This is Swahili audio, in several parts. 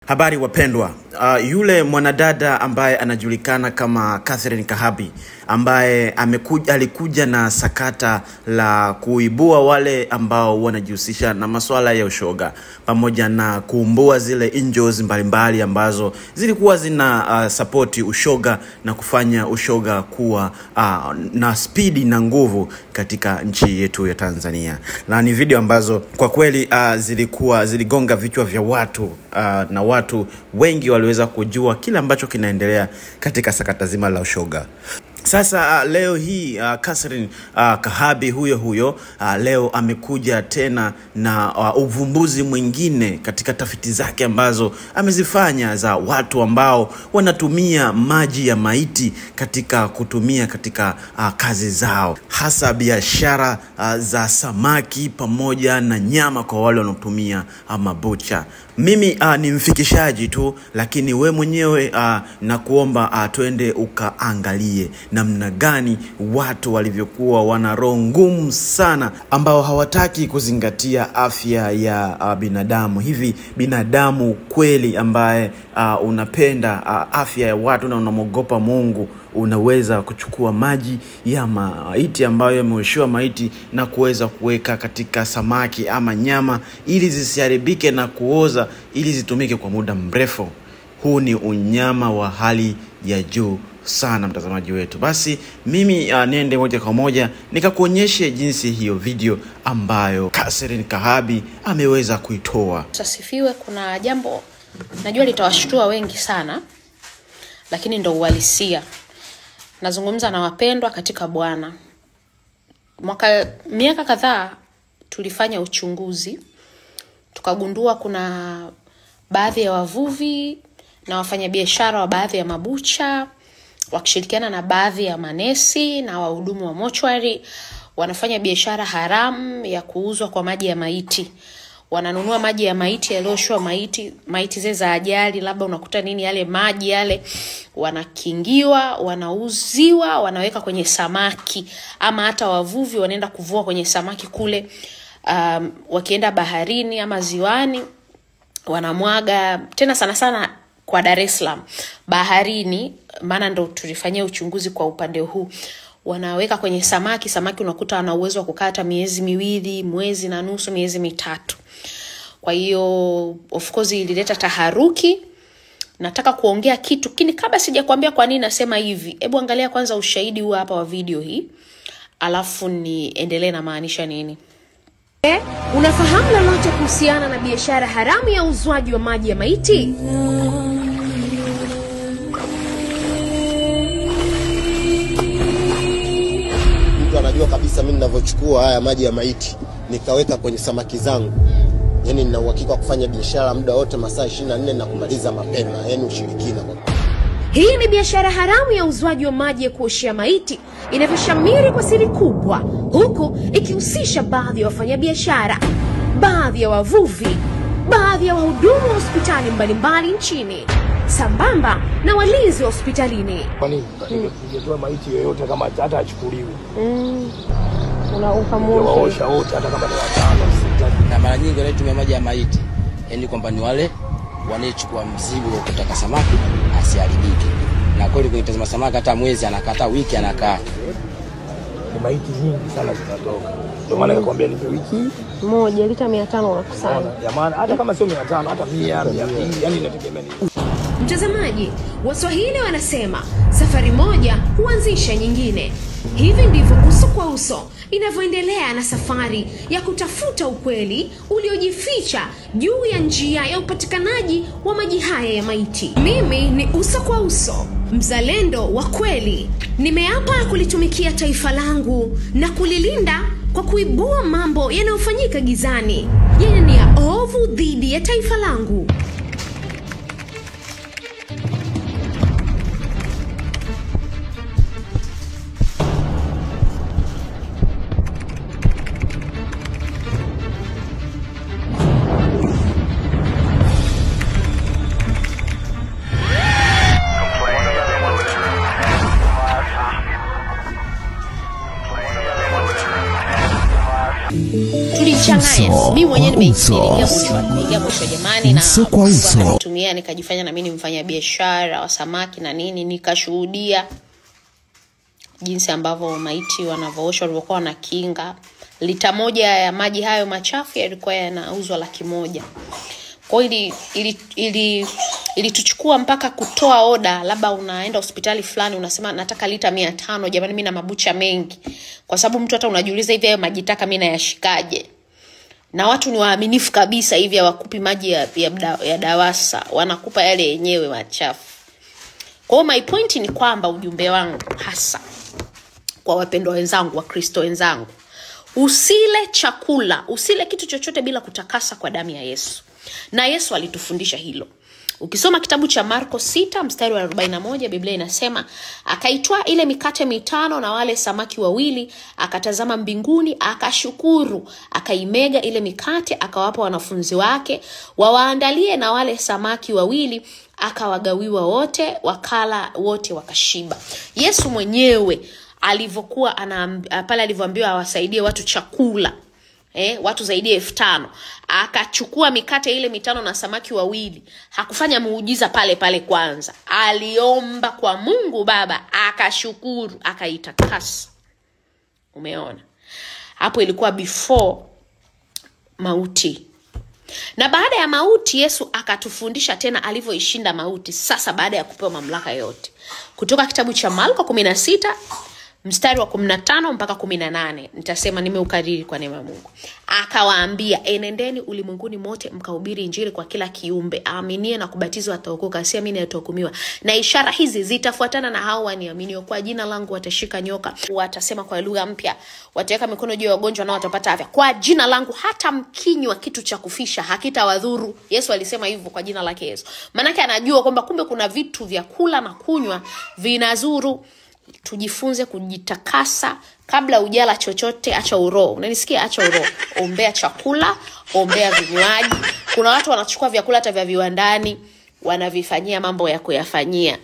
Habari wapendwa, yule mwanadada ambaye anajulikana kama Catherine Kahabi ambaye alikuja na sakata la kuibua wale ambao wanajihusisha na masuala ya ushoga pamoja na kuumbua zile angels mbalimbali ambazo zilikuwa zina support ushoga na kufanya ushoga kuwa na speed na nguvu katika nchi yetu ya Tanzania. Na ni video ambazo kwa kweli ziligonga vichwa vya watu na watu wengi waliweza kujua kila ambacho kinaendelea katika sakata zima la ushoga. Sasa leo hii Catherine Kahabi huyo leo amekuja tena na uvumbuzi mwingine katika tafiti zake ambazo amezifanya za watu ambao wanatumia maji ya maiti katika kutumia katika kazi zao, hasa biashara za samaki pamoja na nyama kwa wale wanaotumia mabucha. Mimi ni mfikishaji tu, lakini we mwenyewe na kuomba twende ukaangalie namna gani watu walivyokuwa wana roho ngumu sana ambao hawataki kuzingatia afya ya binadamu. Hivi binadamu kweli ambaye unapenda afya ya watu na unamogopa Mungu, unaweza kuchukua maji ya maiti ambayo yameoshiwa maiti na kuweza kuweka katika samaki ama nyama ili zisiharibike na kuoza ili zitumike kwa muda mrefu? Huu ni unyama wa hali ya juu sana, mtazamaji wetu. Basi mimi niende moja kwa moja nikakuonyeshe jinsi hiyo video ambayo Catherine Kahabi ameweza kuitoa. Tusifiwe. Kuna jambo najua litawashtua wengi sana, lakini ndo uhalisia. Nazungumza na wapendwa katika Bwana. Miaka kadhaa tulifanya uchunguzi, tukagundua kuna baadhi ya wavuvi na wafanyabiashara wa baadhi ya mabucha wakishirikiana na baadhi ya manesi na wahudumu wa mochwari wanafanya biashara haramu ya kuuzwa kwa maji ya maiti. Wananunua maji ya maiti yaliyoshwa maiti zile za ajali, labda unakuta nini, yale maji yale wanakingiwa, wanauziwa, wanaweka kwenye samaki, ama hata wavuvi wanaenda kuvua kwenye samaki kule, wakienda baharini ama ziwani wanamwaga, tena sana sana kwa Dar es Salaam baharini, maana ndo tulifanyia uchunguzi kwa upande huu. Wanaweka kwenye samaki unakuta ana uwezo wa kukata miezi 2, mwezi na nusu, miezi 3. Kwa hiyo of course ilileta taharuki. Nataka kuongea kitu kini kabla sijakwambia kwa nini nasema hivi. Hebu angalia kwanza ushahidi huu hapa wa video hii, alafu niendelee na maanisha nini. Unafahamu lolote kuhusiana na biashara haramu ya uzwaji wa maji ya maiti? Anajua kabisa mimi ninavyochukua haya maji ya maiti nikaweka kwenye samaki zangu, yani nina uhakika wa kufanya biashara muda wote masaa 24 na kumaliza mapema, yani ushirikina. Hii ni biashara haramu ya uzwaji wa maji ya kuoshia maiti inavyoshamiri kwa siri kubwa, huku ikihusisha baadhi ya wafanyabiashara, baadhi ya wavuvi, baadhi ya wahudumu wa hospitali mbalimbali nchini, sambamba na walinzi wa hospitalini. Kwa nini? Ungetoa maiti yoyote kama hata achukuliwe. Unaosha wote hata kama ni 5, 6. Na mara nyingi wanatumia maji ya maiti, yani kwamba ni wale wanachukua mzigo wa kutaka samaki asiharibike. Na kweli kuitazama samaki hata mwezi anakata, wiki anakaa. Ni maiti nyingi sana zinatoka. Ndio maana nakwambia nipe wiki moja lita 500 unakusanya. Jamani, hata kama sio 500 hata 100, yani inategemea. Mtazamaji, Waswahili wanasema safari moja huanzisha nyingine. Hivi ndivyo Uso kwa Uso inavyoendelea na safari ya kutafuta ukweli uliojificha juu ya njia ya upatikanaji wa maji haya ya maiti. Mimi ni Uso kwa Uso, mzalendo wa kweli. Nimeapa kulitumikia taifa langu na kulilinda kwa kuibua mambo yanayofanyika gizani yenye nia ovu dhidi ya taifa langu. science. Mimi mwenyewe nimeingia mwisho jamani, na kutumia nikajifanya na mimi ni mfanya biashara wa samaki na nini, nikashuhudia jinsi ambavyo maiti wanavooshwa, walivyokuwa na kinga. Lita moja ya maji hayo machafu yalikuwa yanauzwa 100,000. Kwa ili tuchukua mpaka kutoa oda, labda unaenda hospitali fulani unasema nataka lita 500, jamani mimi na mabucha mengi. Kwa sababu mtu hata unajiuliza hivi hayo maji taka mimi nayashikaje? Na watu ni waaminifu kabisa hivi, hawakupi maji ya Dawasa, wanakupa yale yenyewe machafu. Kwa my point ni kwamba ujumbe wangu hasa kwa wapendwa wenzangu, wa Kristo wenzangu, usile chakula, usile kitu chochote bila kutakasa kwa damu ya Yesu. Na Yesu alitufundisha hilo. Ukisoma kitabu cha Marko 6 mstari wa 41, Biblia inasema akaitwaa ile mikate 5 na wale samaki 2, akatazama mbinguni, akashukuru, akaimega ile mikate, akawapa wanafunzi wake wawaandalie, na wale samaki 2 akawagawiwa wote, wakala wote wakashiba. Yesu mwenyewe alivyokuwa pale alivyoambiwa awasaidie watu chakula, watu zaidi ya 5,000, akachukua mikate ile 5 na samaki 2. Hakufanya muujiza pale pale kwanza. Aliomba kwa Mungu Baba, akashukuru, akaitakasa. Umeona? Hapo ilikuwa before mauti. Na baada ya mauti Yesu akatufundisha tena alivyoishinda mauti sasa baada ya kupewa mamlaka yote. Kutoka kitabu cha Marko 16 mstari wa 15 mpaka 18, nitasema nimeukariri kwa neema ya Mungu. Akawaambia, enendeni ulimwenguni mote mkahubiri injili kwa kila kiumbe. Aaminie na kubatizwa ataokoka, asiamini atahukumiwa. Na ishara hizi zitafuatana na hao waniaminio, kwa jina langu watashika nyoka, watasema kwa lugha mpya, wataweka mikono juu ya wagonjwa nao watapata afya. Kwa jina langu hata mkinywa kitu cha kufisha hakitawadhuru. Yesu alisema hivyo kwa jina lake Yesu. Maana yake anajua kwamba kumbe kuna vitu vya kula na kunywa vinazuru. Tujifunze kujitakasa kabla ujala chochote. Acha uroho. Unanisikia? Acha uroho. Ombea chakula, ombea vinywaji. Kuna watu wanachukua vyakula hata vya viwandani wanavifanyia mambo ya kuyafanyia.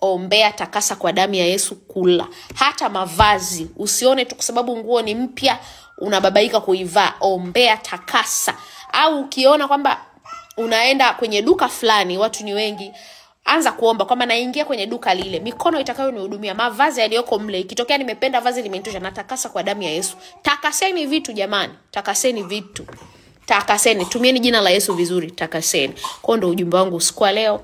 Ombea, takasa kwa damu ya Yesu, kula. Hata mavazi, usione tu kwa sababu nguo ni mpya unababaika kuivaa. Ombea, takasa. Au ukiona kwamba unaenda kwenye duka fulani watu ni wengi, anza kuomba kwamba naingia kwenye duka lile, mikono itakayonihudumia, mavazi yaliyoko mle, ikitokea nimependa vazi limenitosha, natakasa kwa damu ya Yesu. Takaseni vitu jamani, takaseni vitu. Takaseni, tumieni jina la Yesu vizuri, takaseni. Kwa ndo ujumbe wangu usiku leo.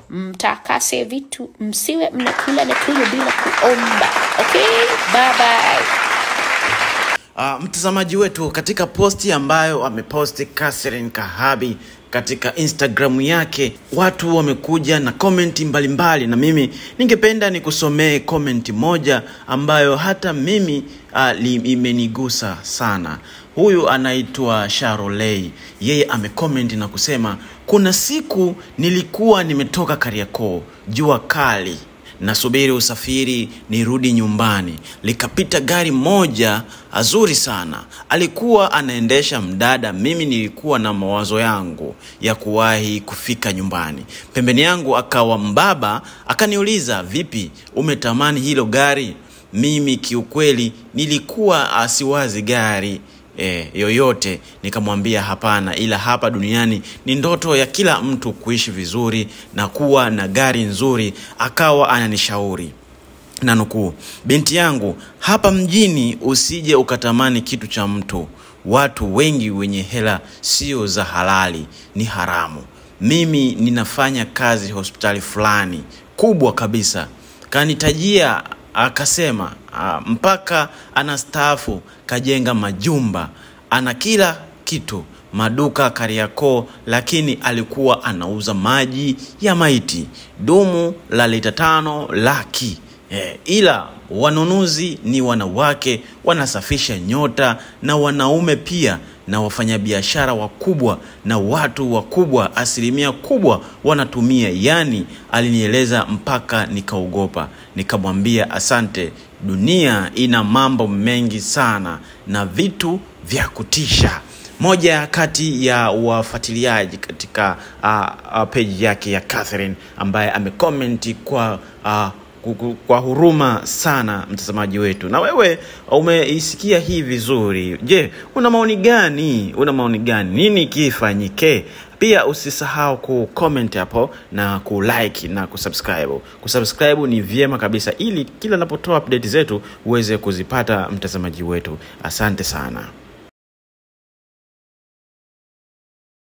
Mtakase vitu, msiwe mnakula na kunywa bila kuomba. Okay? Bye bye. Mtazamaji wetu, katika posti ambayo ameposti Catherine Kahabi katika Instagram yake, watu wamekuja na komenti mbalimbali, na mimi ningependa nikusomee komenti moja ambayo hata mimi imenigusa sana. Huyu anaitwa Sharolei. Yeye amekomenti na kusema, kuna siku nilikuwa nimetoka Kariakoo, jua kali, nasubiri usafiri nirudi nyumbani. Likapita gari moja azuri sana. Alikuwa anaendesha mdada. Mimi nilikuwa na mawazo yangu ya kuwahi kufika nyumbani. Pembeni yangu akawa mbaba, akaniuliza, vipi, umetamani hilo gari? Mimi kiukweli nilikuwa asiwazi gari yoyote. Nikamwambia hapana, ila hapa duniani ni ndoto ya kila mtu kuishi vizuri na kuwa na gari nzuri. Akawa ananishauri, na nukuu, binti yangu, hapa mjini usije ukatamani kitu cha mtu. Watu wengi wenye hela sio za halali, ni haramu. Mimi ninafanya kazi hospitali fulani kubwa kabisa. Kanitajia, akasema mpaka anastaafu kajenga majumba, ana kila kitu, maduka Kariakoo, lakini alikuwa anauza maji ya maiti, dumu la lita 5 laki. Ila wanunuzi ni wanawake, wanasafisha nyota, na wanaume pia, na wafanyabiashara wakubwa na watu wakubwa, asilimia kubwa wanatumia. Yani alinieleza mpaka nikaogopa. Nikamwambia asante, dunia ina mambo mengi sana na vitu vya kutisha. Moja kati ya wafuatiliaji katika page yake ya Catherine ambaye amecomment kwa kwa huruma sana mtazamaji wetu. Na wewe umeisikia hii vizuri. Je, una maoni gani? Nini kifanyike? Pia usisahau ku-comment hapo na ku-like na kusubscribe. Kusubscribe ni vyema kabisa ili kila ninapotoa update zetu uweze kuzipata mtazamaji wetu. Asante sana.